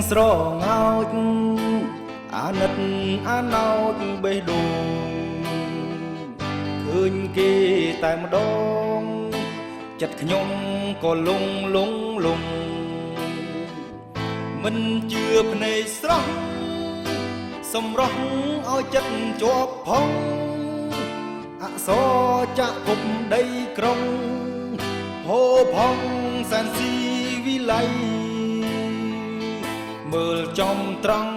ស្រងោចអាណិតអាណោចបេះដូងឃើញគេតែម្ដងចិត្តខ្ញុំក៏លងមិនជឿភ្នែកស្រស់សម្រស់ឲ្យចិត្តជាប់ផងអក្សរចាក់គប់ដីក្រុងហូរផងសានស៊ីវិល័យមើលចំត្រង់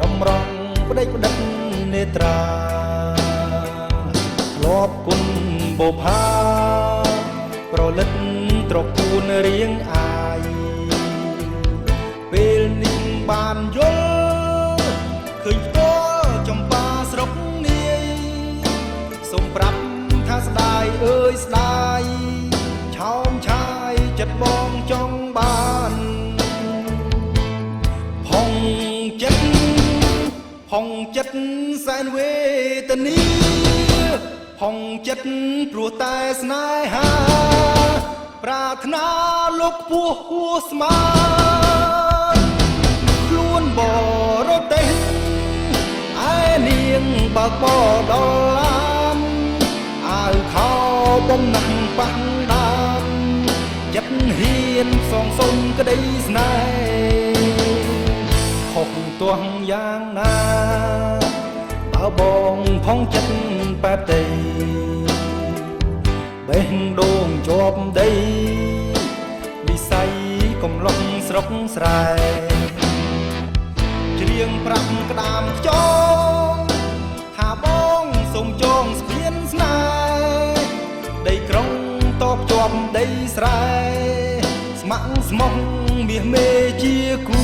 តម្រង់ផ្ដេចផ្ដិតនេត្រាធ្លាប់គុណបុផាប្រលិតត្រកូលរៀងអាយពេលនេះបានយល់ឃើញផ្ទាល់ចំបាស្រុកនាយសូមប្រាប់ថាស្ដាយអើយស្ដាយឆោមឆាយចិត្តបងចង់បានផងចិត្តសែនវេទនីផងចិត្តព្រោះតែស្នេហាប្រាថ្នាលោកពោះហួស្មានខ្លួនបរទេសឯនាងបើកបដល់ឡានអាវខោបំណាំងប៉ះដានចិត្តហ៊ានសងសុំក្តីស្នេហ៍ខុសទាស់យ៉ាងណាបើបងផងចិត្តបែបទេបេះដូងជាប់ដីវិស័យកំឡុងស្រុកស្រែច្រៀងប្រាប់ក្តាមខ្យងថាបងសូមចងស្ពានស្នេហ៍ដីក្រុងតបជាប់ដីស្រែស្ម័គ្រស្មោះមាសមេជាគូ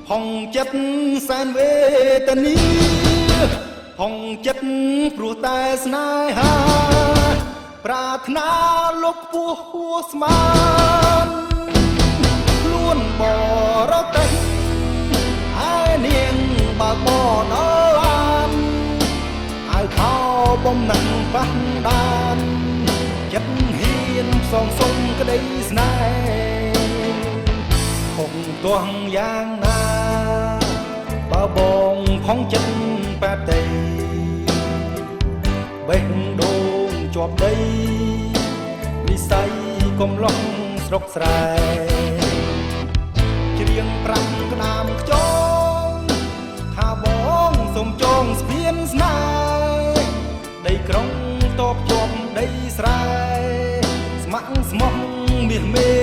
ផងចិត្តសែនវេទនីផងចិត្តព្រោះតែស្នេហាប្រាថ្នាលោកពោះហួស្មានខ្លួនបរទេសឯនាងបើកបដល់ឡានអាវខោបំណាំងប៉ះដានចិត្តហ៊ានសងសុំក្តីស្នេហ៍ខុសទាស់យ៉ាងណាបើបងផងចិត្តបែបទេបេះដូងជាប់ដីវិស័យកំឡុងស្រុកស្រែច្រៀងប្រាប់ក្តាមខ្យងថាបងសូមចងស្ពានស្នេហ៍ដីក្រុងតបជាប់ដីស្រែស្ម័គ្រស្មោះមាសមេ